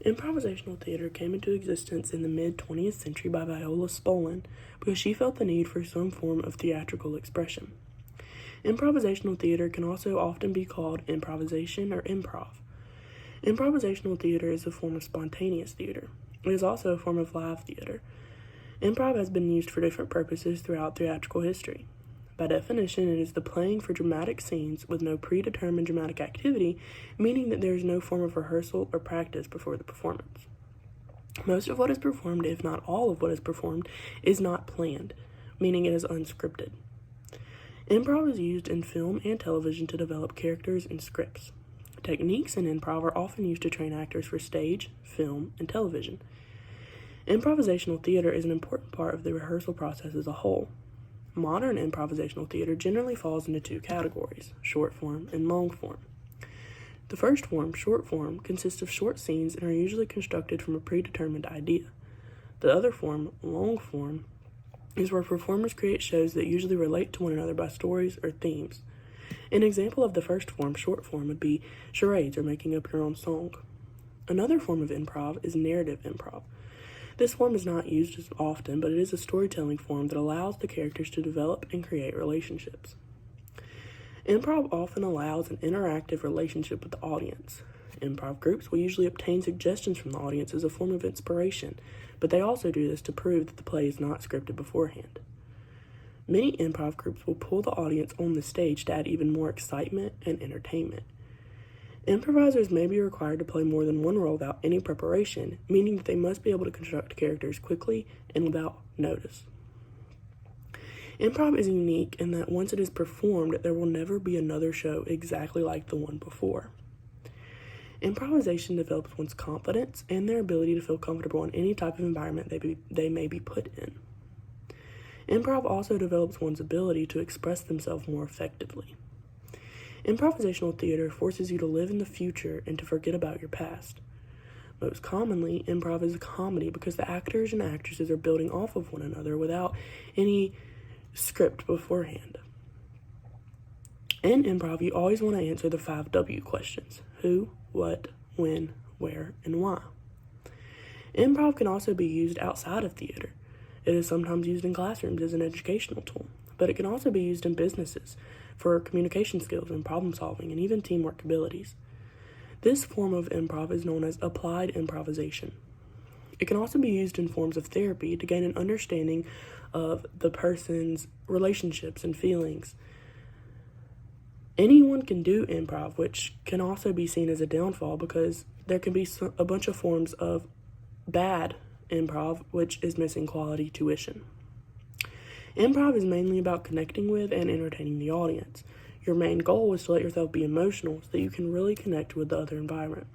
Improvisational theater came into existence in the mid-20th century by Viola Spolin because she felt the need for some form of theatrical expression. Improvisational theater can also often be called improvisation or improv. Improvisational theater is a form of spontaneous theater. It is also a form of live theater. Improv has been used for different purposes throughout theatrical history. By definition, it is the playing for dramatic scenes with no predetermined dramatic activity, meaning that there is no form of rehearsal or practice before the performance. Most of what is performed, if not all of what is performed, is not planned, meaning it is unscripted. Improv is used in film and television to develop characters and scripts. Techniques in improv are often used to train actors for stage, film, and television. Improvisational theater is an important part of the rehearsal process as a whole. Modern improvisational theater generally falls into two categories, short form and long form. The first form, short form, consists of short scenes and are usually constructed from a predetermined idea. The other form, long form, is where performers create shows that usually relate to one another by stories or themes. An example of the first form, short form, would be charades or making up your own song. Another form of improv is narrative improv. This form is not used as often, but it is a storytelling form that allows the characters to develop and create relationships. Improv often allows an interactive relationship with the audience. Improv groups will usually obtain suggestions from the audience as a form of inspiration, but they also do this to prove that the play is not scripted beforehand. Many improv groups will pull the audience on the stage to add even more excitement and entertainment. Improvisers may be required to play more than one role without any preparation, meaning that they must be able to construct characters quickly and without notice. Improv is unique in that once it is performed, there will never be another show exactly like the one before. Improvisation develops one's confidence and their ability to feel comfortable in any type of environment they may be put in. Improv also develops one's ability to express themselves more effectively. Improvisational theater forces you to live in the future and to forget about your past. Most commonly, improv is a comedy because the actors and actresses are building off of one another without any script beforehand. In improv, you always want to answer the 5 W questions: who, what, when, where, and why. Improv can also be used outside of theater. It is sometimes used in classrooms as an educational tool, but it can also be used in businesses for communication skills and problem solving and even teamwork abilities. This form of improv is known as applied improvisation. It can also be used in forms of therapy to gain an understanding of the person's relationships and feelings. Anyone can do improv, which can also be seen as a downfall because there can be a bunch of forms of bad improv, which is missing quality tuition. Improv is mainly about connecting with and entertaining the audience. Your main goal is to let yourself be emotional so that you can really connect with the other environment.